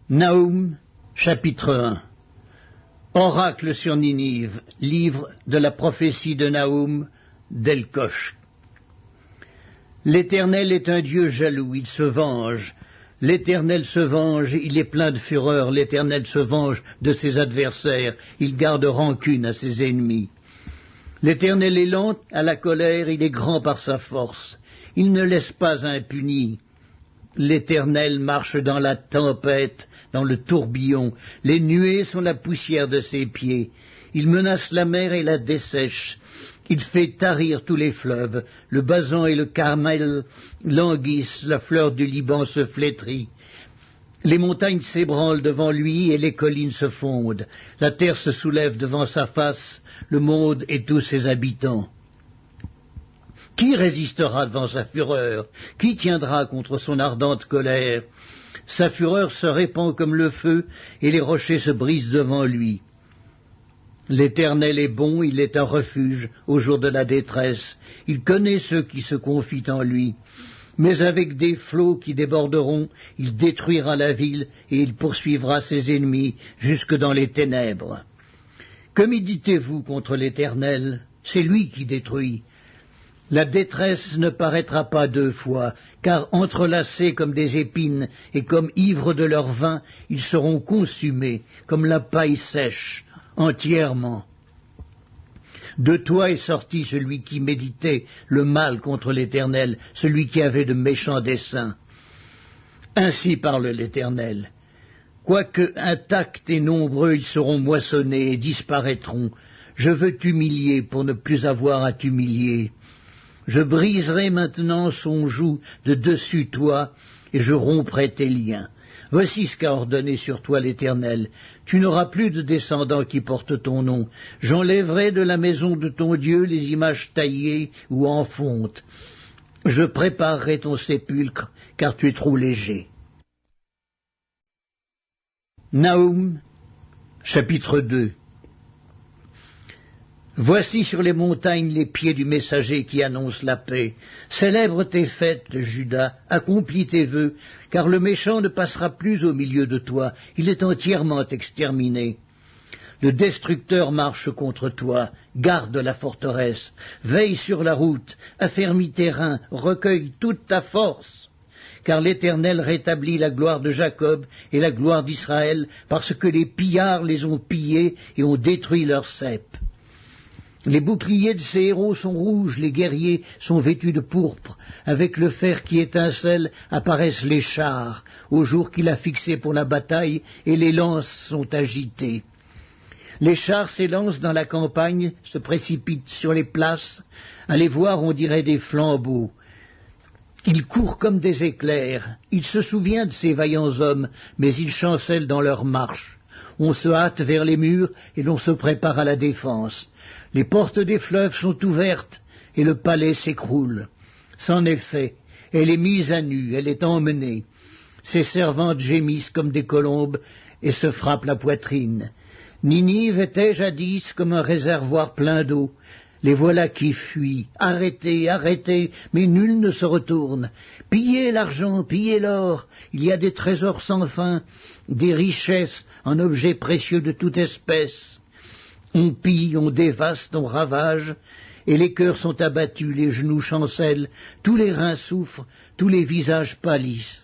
Nahum, chapitre 1. Oracle sur Ninive, livre de la prophétie de Nahum d'Elkosh. L'Éternel est un Dieu jaloux, il se venge. L'Éternel se venge, il est plein de fureur. L'Éternel se venge de ses adversaires, il garde rancune à ses ennemis. L'Éternel est lent à la colère, il est grand par sa force. Il ne laisse pas impuni. L'Éternel marche dans la tempête, dans le tourbillon. Les nuées sont la poussière de ses pieds. Il menace la mer et la dessèche. Il fait tarir tous les fleuves. Le Basan et le Carmel languissent, la fleur du Liban se flétrit. Les montagnes s'ébranlent devant lui et les collines se fondent. La terre se soulève devant sa face, le monde et tous ses habitants. Qui résistera devant sa fureur? Qui tiendra contre son ardente colère? Sa fureur se répand comme le feu, et les rochers se brisent devant lui. L'Éternel est bon, il est un refuge au jour de la détresse. Il connaît ceux qui se confient en lui. Mais avec des flots qui déborderont, il détruira la ville, et il poursuivra ses ennemis jusque dans les ténèbres. Que méditez-vous contre l'Éternel? C'est lui qui détruit. La détresse ne paraîtra pas deux fois, car entrelacés comme des épines et comme ivres de leur vin, ils seront consumés comme la paille sèche, entièrement. De toi est sorti celui qui méditait le mal contre l'Éternel, celui qui avait de méchants desseins. Ainsi parle l'Éternel. Quoique intacts et nombreux, ils seront moissonnés et disparaîtront. Je veux t'humilier pour ne plus avoir à t'humilier. Je briserai maintenant son joug de dessus toi, et je romprai tes liens. Voici ce qu'a ordonné sur toi l'Éternel. Tu n'auras plus de descendants qui portent ton nom. J'enlèverai de la maison de ton Dieu les images taillées ou en fonte. Je préparerai ton sépulcre, car tu es trop léger. Nahum, chapitre 2. Voici sur les montagnes les pieds du messager qui annonce la paix. Célèbre tes fêtes, Juda, accomplis tes vœux, car le méchant ne passera plus au milieu de toi, il est entièrement exterminé. Le destructeur marche contre toi, garde la forteresse, veille sur la route, affermis tes reins, recueille toute ta force. Car l'Éternel rétablit la gloire de Jacob et la gloire d'Israël, parce que les pillards les ont pillés et ont détruit leurs ceps. Les boucliers de ces héros sont rouges, les guerriers sont vêtus de pourpre. Avec le fer qui étincelle apparaissent les chars, au jour qu'il a fixé pour la bataille, et les lances sont agitées. Les chars s'élancent dans la campagne, se précipitent sur les places. À les voir, on dirait des flambeaux. Ils courent comme des éclairs. Il se souvient de ces vaillants hommes, mais ils chancellent dans leur marche. On se hâte vers les murs et l'on se prépare à la défense. Les portes des fleuves sont ouvertes et le palais s'écroule. C'en est fait, elle est mise à nu, elle est emmenée. Ses servantes gémissent comme des colombes et se frappent la poitrine. Ninive était jadis comme un réservoir plein d'eau. Les voilà qui fuient. Arrêtez, arrêtez, mais nul ne se retourne. Pillez l'argent, pillez l'or. Il y a des trésors sans fin, des richesses en objets précieux de toute espèce. On pille, on dévaste, on ravage, et les cœurs sont abattus, les genoux chancellent, tous les reins souffrent, tous les visages pâlissent.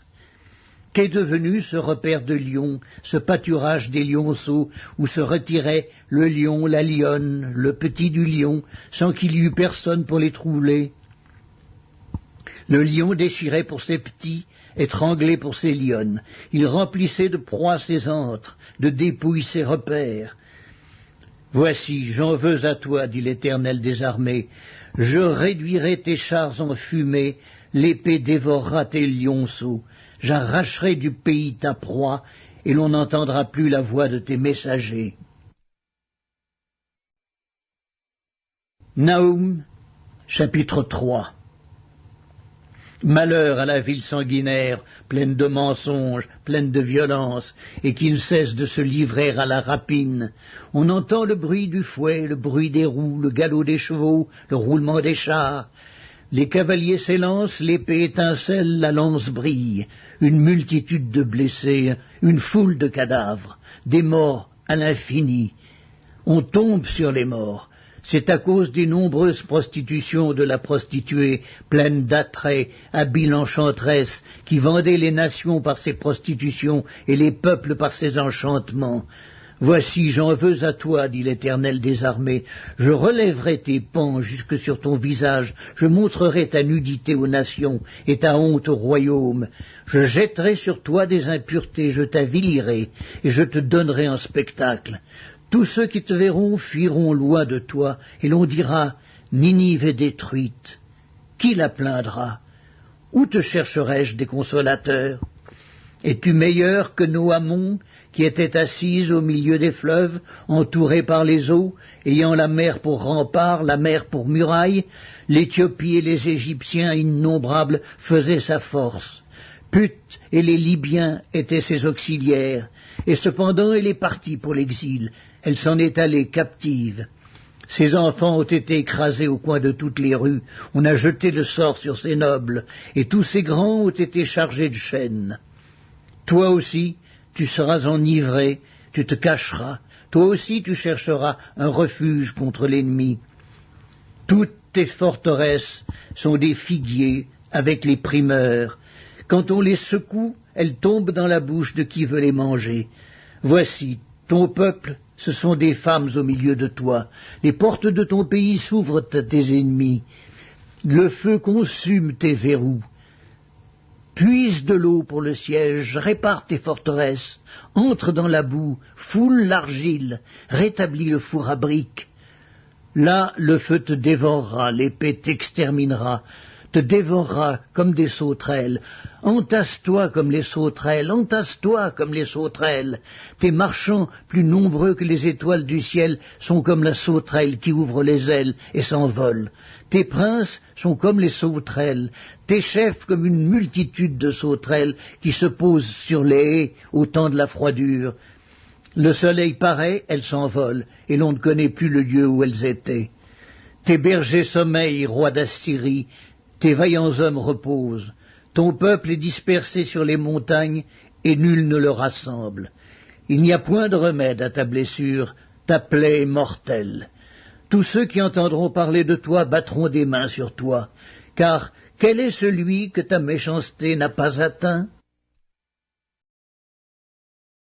Qu'est devenu ce repère de lions, ce pâturage des lionceaux, où se retirait le lion, la lionne, le petit du lion, sans qu'il y eût personne pour les troubler? Le lion déchirait pour ses petits, étranglait pour ses lionnes. Il remplissait de proies ses antres, de dépouilles ses repères. Voici, j'en veux à toi, dit l'Éternel des armées. Je réduirai tes chars en fumée, l'épée dévorera tes lionceaux. J'arracherai du pays ta proie, et l'on n'entendra plus la voix de tes messagers. Nahum, chapitre 3. Malheur à la ville sanguinaire, pleine de mensonges, pleine de violence, et qui ne cesse de se livrer à la rapine. On entend le bruit du fouet, le bruit des roues, le galop des chevaux, le roulement des chars. Les cavaliers s'élancent, l'épée étincelle, la lance brille. Une multitude de blessés, une foule de cadavres, des morts à l'infini. On tombe sur les morts. C'est à cause des nombreuses prostitutions de la prostituée, pleine d'attraits, habile enchanteresse, qui vendait les nations par ses prostitutions et les peuples par ses enchantements. Voici, j'en veux à toi, dit l'Éternel des armées, je relèverai tes pans jusque sur ton visage, je montrerai ta nudité aux nations et ta honte aux royaumes, je jetterai sur toi des impuretés, je t'avilirai et je te donnerai en spectacle. Tous ceux qui te verront fuiront loin de toi, et l'on dira, Ninive est détruite. Qui la plaindra? Où te chercherai-je des consolateurs? Es-tu meilleur que Noamon, qui était assise au milieu des fleuves, entourée par les eaux, ayant la mer pour rempart, la mer pour muraille? L'Éthiopie et les Égyptiens innombrables faisaient sa force. Put et les Libyens étaient ses auxiliaires, et cependant elle est partie pour l'exil, elle s'en est allée captive. Ses enfants ont été écrasés au coin de toutes les rues, on a jeté le sort sur ses nobles, et tous ses grands ont été chargés de chaînes. Toi aussi, tu seras enivré, tu te cacheras, toi aussi tu chercheras un refuge contre l'ennemi. Toutes tes forteresses sont des figuiers avec les primeurs. Quand on les secoue, elles tombent dans la bouche de qui veut les manger. Voici, ton peuple, ce sont des femmes au milieu de toi. Les portes de ton pays s'ouvrent à tes ennemis. Le feu consume tes verrous. Puise de l'eau pour le siège, répare tes forteresses, entre dans la boue, foule l'argile, rétablis le four à briques. Là, le feu te dévorera, l'épée t'exterminera, te dévorera comme des sauterelles. Entasse-toi comme les sauterelles, entasse-toi comme les sauterelles. Tes marchands, plus nombreux que les étoiles du ciel, sont comme la sauterelle qui ouvre les ailes et s'envole. Tes princes sont comme les sauterelles, tes chefs comme une multitude de sauterelles qui se posent sur les haies au temps de la froidure. Le soleil paraît, elles s'envolent, et l'on ne connaît plus le lieu où elles étaient. Tes bergers sommeillent, roi d'Assyrie, tes vaillants hommes reposent. Ton peuple est dispersé sur les montagnes, et nul ne le rassemble. Il n'y a point de remède à ta blessure, ta plaie est mortelle. Tous ceux qui entendront parler de toi battront des mains sur toi, car quel est celui que ta méchanceté n'a pas atteint ?